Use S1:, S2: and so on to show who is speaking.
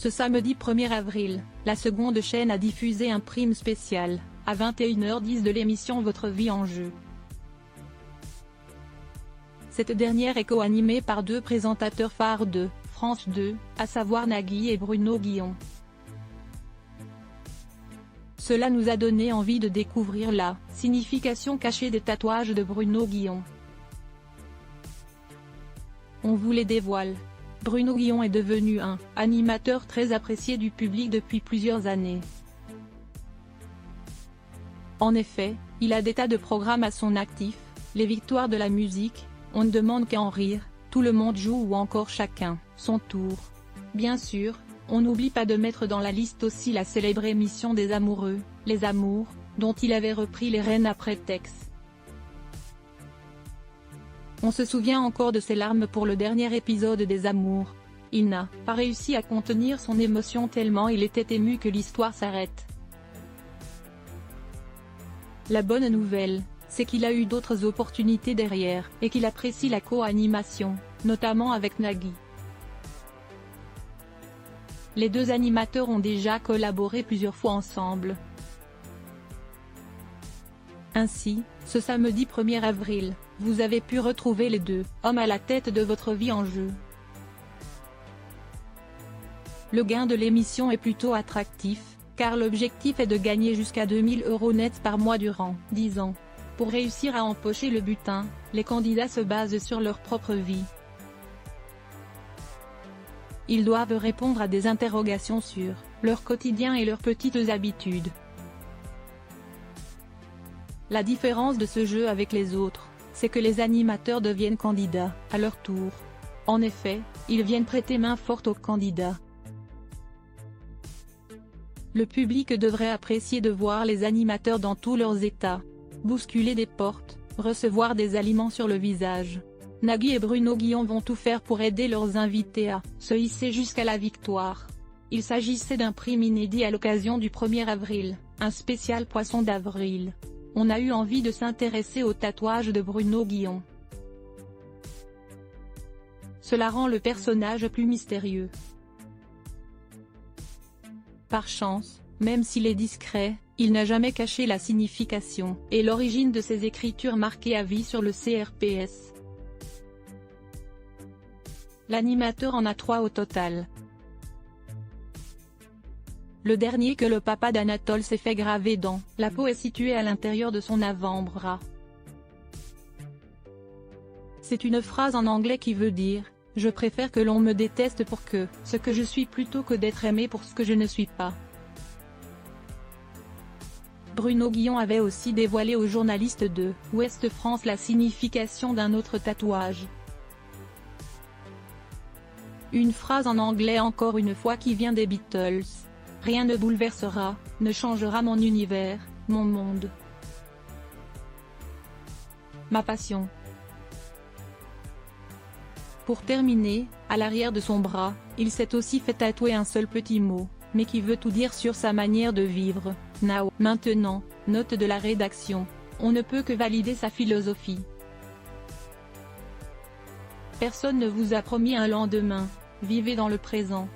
S1: Ce samedi 1er avril, la seconde chaîne a diffusé un prime spécial, à 21h10 de l'émission Votre vie en jeu. Cette dernière est co-animée par deux présentateurs phares de France 2, à savoir Nagui et Bruno Guillon. Cela nous a donné envie de découvrir la signification cachée des tatouages de Bruno Guillon. On vous les dévoile. Bruno Guillon est devenu un animateur très apprécié du public depuis plusieurs années. En effet, il a des tas de programmes à son actif, les victoires de la musique, On ne demande qu'à en rire, Tout le monde joue ou encore Chacun son tour. Bien sûr, on n'oublie pas de mettre dans la liste aussi la célèbre émission des amoureux, Les Amours, dont il avait repris les rênes après Tex. On se souvient encore de ses larmes pour le dernier épisode des Amours. Il n'a pas réussi à contenir son émotion tellement il était ému que l'histoire s'arrête. La bonne nouvelle, c'est qu'il a eu d'autres opportunités derrière, et qu'il apprécie la co-animation, notamment avec Nagui. Les deux animateurs ont déjà collaboré plusieurs fois ensemble. Ainsi, ce samedi 1er avril, vous avez pu retrouver les deux hommes à la tête de Votre vie en jeu. Le gain de l'émission est plutôt attractif, car l'objectif est de gagner jusqu'à 2000 € net par mois durant 10 ans. Pour réussir à empocher le butin, les candidats se basent sur leur propre vie. Ils doivent répondre à des interrogations sur leur quotidien et leurs petites habitudes. La différence de ce jeu avec les autres, c'est que les animateurs deviennent candidats à leur tour. En effet, ils viennent prêter main forte aux candidats. Le public devrait apprécier de voir les animateurs dans tous leurs états. Bousculer des portes, recevoir des aliments sur le visage. Nagui et Bruno Guillon vont tout faire pour aider leurs invités à se hisser jusqu'à la victoire. Il s'agissait d'un prime inédit à l'occasion du 1er avril, un spécial poisson d'avril. On a eu envie de s'intéresser au tatouage de Bruno Guillon. Cela rend le personnage plus mystérieux. Par chance, même s'il est discret, il n'a jamais caché la signification et l'origine de ses écritures marquées à vie sur le CRPS. L'animateur en a 3 au total. Le dernier que le papa d'Anatole s'est fait graver dans la peau est situé à l'intérieur de son avant-bras. C'est une phrase en anglais qui veut dire « Je préfère que l'on me déteste pour ce que je suis plutôt que d'être aimé pour ce que je ne suis pas ». Bruno Guillon avait aussi dévoilé aux journalistes de Ouest France la signification d'un autre tatouage. Une phrase en anglais encore une fois qui vient des Beatles. Rien ne bouleversera, ne changera mon univers, mon monde. Ma passion. Pour terminer, à l'arrière de son bras, il s'est aussi fait tatouer un seul petit mot, mais qui veut tout dire sur sa manière de vivre. Now. Maintenant, note de la rédaction. On ne peut que valider sa philosophie. Personne ne vous a promis un lendemain. Vivez dans le présent.